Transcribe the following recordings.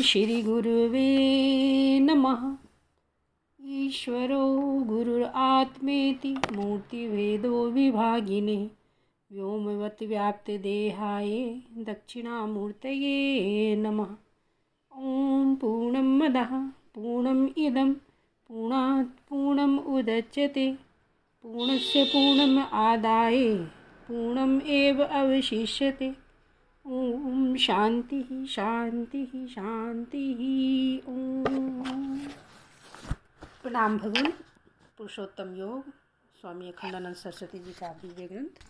श्री गुरुवे नमः। ईश्वरो गुरुरात्मेति मूर्तिभेदो विभागिने व्योमवत् व्याप्तदेहाय दक्षिणामूर्तये नमः। ॐ पूर्णमदः पूर्णमिदं पूर्णात् पूर्णम् उदच्यते पूर्णस्य पूर्णम् आदाय पूर्णमेव अवशिष्यते। ओम शांति शांति शांति। ओम। प्रणाम भगवान। पुरुषोत्तम योग स्वामी अखंडानंद सरस्वती जी का दिव्य ग्रंथ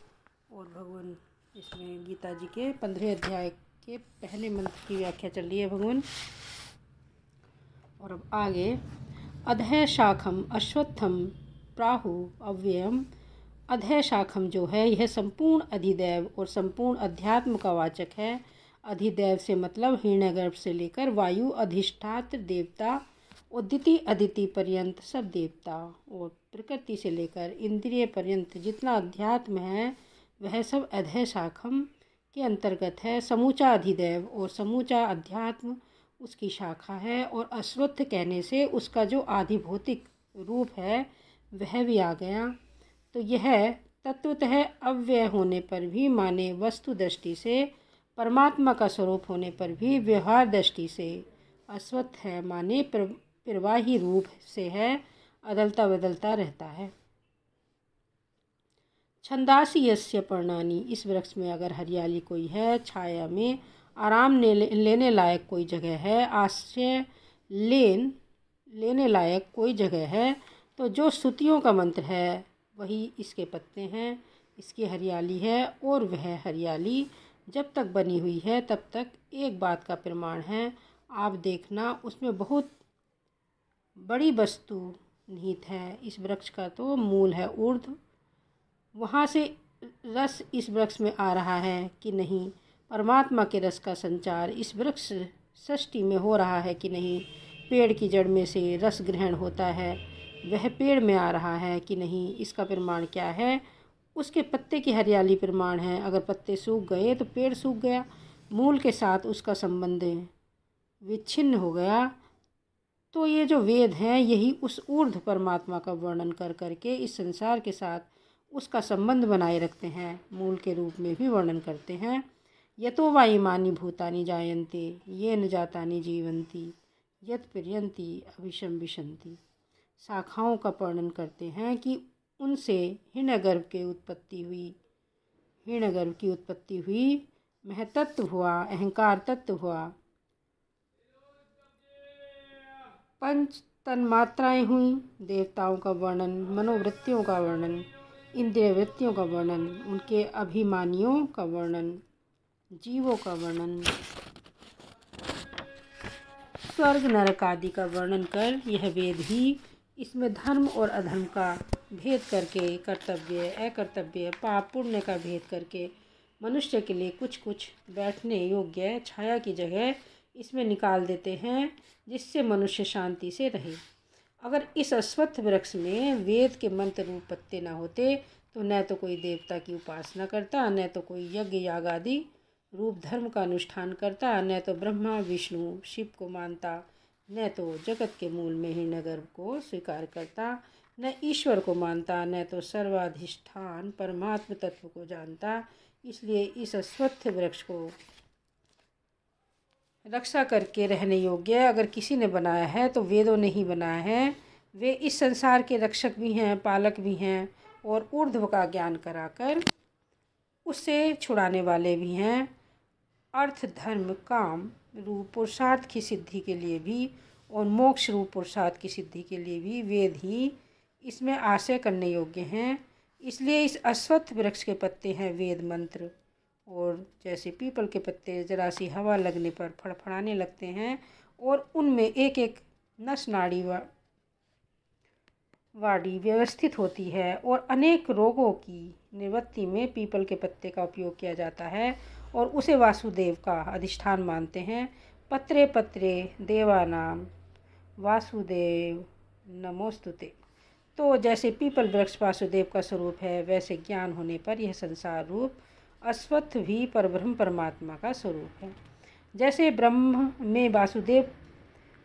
और भगवान इसमें गीता जी के 15वें अध्याय के पहले मंत्र की व्याख्या चल रही है भगवान। और अब आगे अधः शाखम अश्वत्थम प्राहु अव्ययम। अधः शाखम जो है यह संपूर्ण अधिदैव और संपूर्ण अध्यात्म का वाचक है। अधिदैव से मतलब हिरण्यगर्भ से लेकर वायु अधिष्ठात्र देवता और द्वितीय अदिति पर्यंत सब देवता और प्रकृति से लेकर इंद्रिय पर्यंत जितना अध्यात्म है वह सब अधः शाखम के अंतर्गत है। समूचा अधिदैव और समूचा अध्यात्म उसकी शाखा है। और अश्वत्थ कहने से उसका जो आधिभौतिक रूप है वह भी आ गया। तो यह तत्वतः अव्यय होने पर भी माने वस्तु दृष्टि से, परमात्मा का स्वरूप होने पर भी व्यवहार दृष्टि से अश्वत्थ है माने प्रवाही रूप से है, अदलता बदलता रहता है। छंदासी यस्य पर्णानि, इस वृक्ष में अगर हरियाली कोई है, छाया में आराम लेने लायक कोई जगह है, आश्रय लेने लायक कोई जगह है, तो जो स्तुतियों का मंत्र है वही इसके पत्ते हैं, इसकी हरियाली है। और वह हरियाली जब तक बनी हुई है तब तक एक बात का प्रमाण है, आप देखना उसमें बहुत बड़ी वस्तु निहित है। इस वृक्ष का तो मूल है ऊर्ध्व, वहाँ से रस इस वृक्ष में आ रहा है कि नहीं, परमात्मा के रस का संचार इस वृक्ष सृष्टि में हो रहा है कि नहीं, पेड़ की जड़ में से रस ग्रहण होता है वह पेड़ में आ रहा है कि नहीं, इसका प्रमाण क्या है, उसके पत्ते की हरियाली प्रमाण है। अगर पत्ते सूख गए तो पेड़ सूख गया, मूल के साथ उसका संबंध विच्छिन्न हो गया। तो ये जो वेद हैं यही उस ऊर्ध्व परमात्मा का वर्णन कर करके इस संसार के साथ उसका संबंध बनाए रखते हैं, मूल के रूप में भी वर्णन करते हैं। यतो वा इमानि भूतानि जायन्ते येन जातानि जीवन्ति यत् पर्यन्ति अविशं विशन्ति। शाखाओं का वर्णन करते हैं कि उनसे हिरण्यगर्भ की उत्पत्ति हुई, महतत्व हुआ, अहंकार तत्व हुआ, पंच तन्मात्राएं हुई, देवताओं का वर्णन, मनोवृत्तियों का वर्णन, इंद्रिय वृत्तियों का वर्णन, उनके अभिमानियों का वर्णन, जीवों का वर्णन, स्वर्ग नरक आदि का वर्णन कर यह वेद ही इसमें धर्म और अधर्म का भेद करके, कर्तव्य अकर्तव्य पाप पुण्य का भेद करके मनुष्य के लिए कुछ कुछ बैठने योग्य छाया की जगह इसमें निकाल देते हैं, जिससे मनुष्य शांति से रहे। अगर इस अश्वत्थ वृक्ष में वेद के मंत्र रूप पत्ते न होते तो न तो कोई देवता की उपासना करता, न तो कोई यज्ञ याग आदि रूप धर्म का अनुष्ठान करता, न तो ब्रह्मा विष्णु शिव को मानता, न तो जगत के मूल में हिरण्यगर्भ को स्वीकार करता, न ईश्वर को मानता, न तो सर्वाधिष्ठान परमात्म तत्व को जानता। इसलिए इस अश्वत्थ वृक्ष को रक्षा करके रहने योग्य अगर किसी ने बनाया है तो वेदों ने ही बनाया है। वे इस संसार के रक्षक भी हैं, पालक भी हैं और ऊर्ध्व का ज्ञान कराकर उससे छुड़ाने वाले भी हैं। अर्थ धर्म काम रूप पुरुषार्थ की सिद्धि के लिए भी और मोक्ष रूप पुरुषार्थ की सिद्धि के लिए भी वेद ही इसमें आश्रय करने योग्य हैं। इसलिए इस अश्वत्थ वृक्ष के पत्ते हैं वेद मंत्र। और जैसे पीपल के पत्ते जरा सी हवा लगने पर फड़फड़ाने लगते हैं और उनमें एक एक नस नाड़ी वाड़ी व्यवस्थित होती है और अनेक रोगों की निवृत्ति में पीपल के पत्ते का उपयोग किया जाता है और उसे वासुदेव का अधिष्ठान मानते हैं। पत्रे पत्रे देवानाम वासुदेव नमोस्तुते। तो जैसे पीपल वृक्ष वासुदेव का स्वरूप है, वैसे ज्ञान होने पर यह संसार रूप अश्वत्थ भी परब्रह्म परमात्मा का स्वरूप है। जैसे ब्रह्म में वासुदेव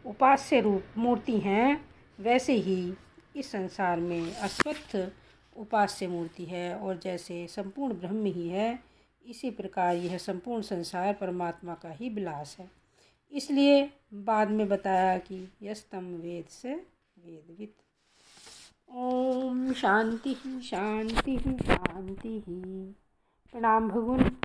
उपास्य रूप मूर्ति हैं, वैसे ही इस संसार में अश्वत्थ उपास्य मूर्ति है, और जैसे संपूर्ण ब्रह्म ही है, इसी प्रकार यह संपूर्ण संसार परमात्मा का ही विलास है। इसलिए बाद में बताया कि यस्तम वेद से वेदवित। ओम शांति शांति शांति। प्रणाम भगवान।